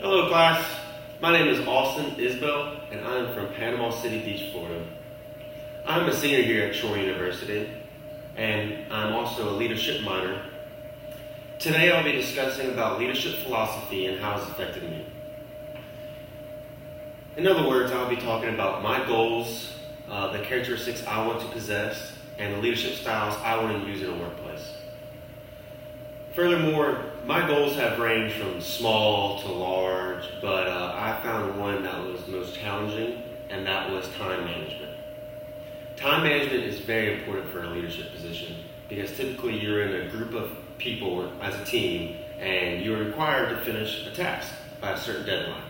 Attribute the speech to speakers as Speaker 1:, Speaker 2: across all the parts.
Speaker 1: Hello class, my name is Austin Isbell and I am from Panama City Beach, Florida. I'm a senior here at Troy University and I'm also a leadership minor. Today I'll be discussing about leadership philosophy and how it's affected me. In other words, I'll be talking about my goals, the characteristics I want to possess, and the leadership styles I want to use in a workplace. Furthermore, my goals have ranged from small to large, but I found one that was most challenging, and that was time management. Time management is very important for a leadership position because typically you're in a group of people as a team, and you're required to finish a task by a certain deadline.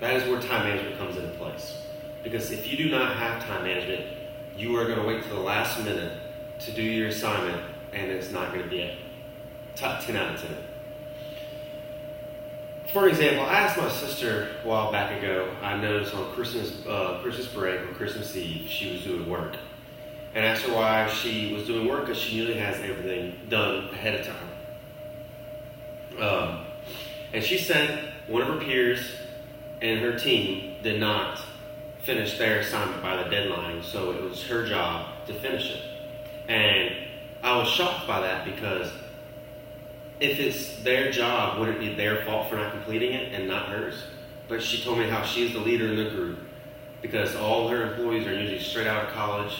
Speaker 1: That is where time management comes into place. Because if you do not have time management, you are going to wait till the last minute to do your assignment, and it's not going to be a top 10 out of 10. For example, I asked my sister a while back ago, I noticed on Christmas break or Christmas Eve, she was doing work. And I asked her why she was doing work because she usually has everything done ahead of time. And she said one of her peers and her team did not finish their assignment by the deadline, so it was her job to finish it. And I was shocked by that because if it's their job, would it be their fault for not completing it and not hers? But she told me how she's the leader in the group because all her employees are usually straight out of college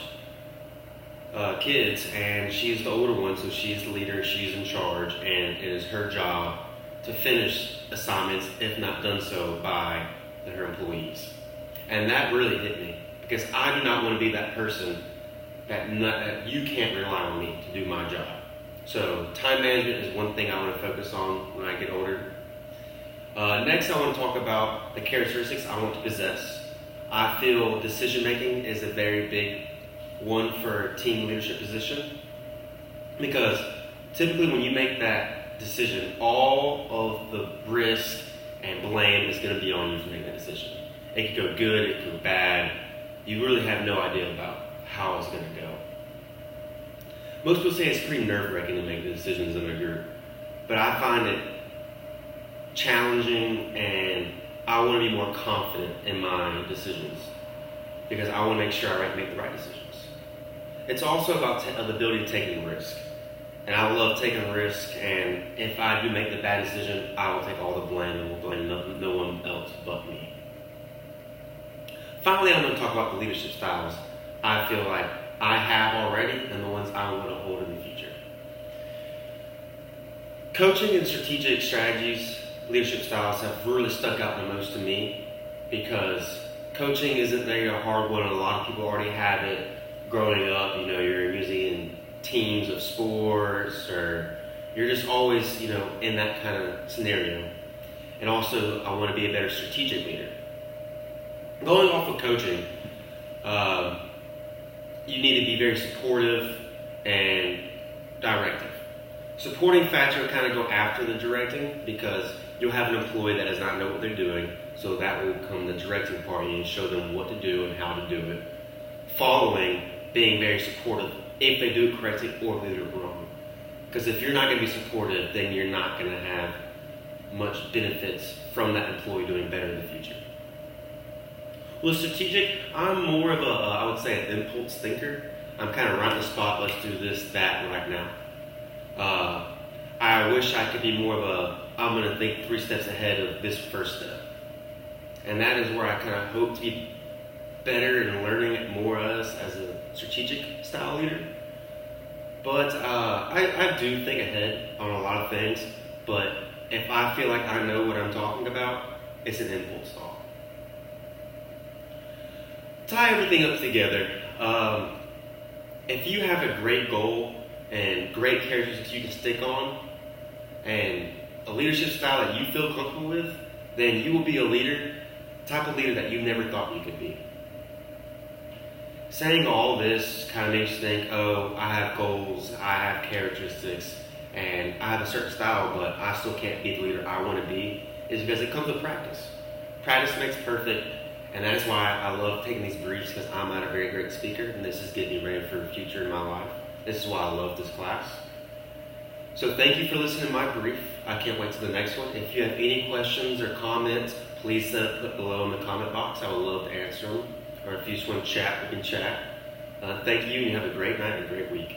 Speaker 1: kids, and she's the older one, so she's the leader, she's in charge, and it is her job to finish assignments, if not done so, by her employees. And that really hit me because I do not want to be that person that you can't rely on me to do my job. So time management is one thing I want to focus on when I get older. Next, I want to talk about the characteristics I want to possess. I feel decision making is a very big one for a team leadership position because typically when you make that decision, all of the risk and blame is going to be on you for making that decision. It could go good, it could go bad. You really have no idea about how it's going to go. Most people say it's pretty nerve-wracking to make the decisions in a group, but I find it challenging and I want to be more confident in my decisions because I want to make sure I make the right decisions. It's also about the ability to take a risk. And I love taking risk, and if I do make the bad decision, I will take all the blame and will blame no one else but me. Finally, I'm going to talk about the leadership styles I feel like I have already and the ones I want to hold in the future. Coaching and strategic strategies, leadership styles have really stuck out the most to me because coaching isn't very a hard one, and a lot of people already have it growing up. You're usually in teams of sports, or you're just always, in that kind of scenario. And also, I want to be a better strategic leader. Going off of coaching, you need to be very supportive and directive. Supporting factor will kind of go after the directing because you'll have an employee that does not know what they're doing, so that will become the directing party and show them what to do and how to do it. Following, being very supportive if they do it correctly or if they do it wrong. Because if you're not going to be supportive, then you're not going to have much benefits from that employee doing better in the future. Well, strategic, I'm more of I would say an impulse thinker. I'm kind of right on the spot, let's do this, that, right now. I wish I could be more of I'm going to think 3 steps ahead of this first step. And that is where I kind of hope to be better and learning it more as a strategic style leader. But I do think ahead on a lot of things, but if I feel like I know what I'm talking about, it's an impulse thought. Tie everything up together. If you have a great goal and great characteristics you can stick on and a leadership style that you feel comfortable with, then you will be a leader, type of leader that you never thought you could be. Saying all this kind of makes you think, oh, I have goals, I have characteristics, and I have a certain style, but I still can't be the leader I want to be, is because it comes with practice. Practice makes perfect, and that is why I love taking these briefs, because I'm not a very great speaker, and this is getting me ready for the future in my life. This is why I love this class. So thank you for listening to my brief. I can't wait till the next one. If you have any questions or comments, please put below in the comment box. I would love to answer them. Or if you just want to chat, we can chat. Thank you, and you have a great night and a great week.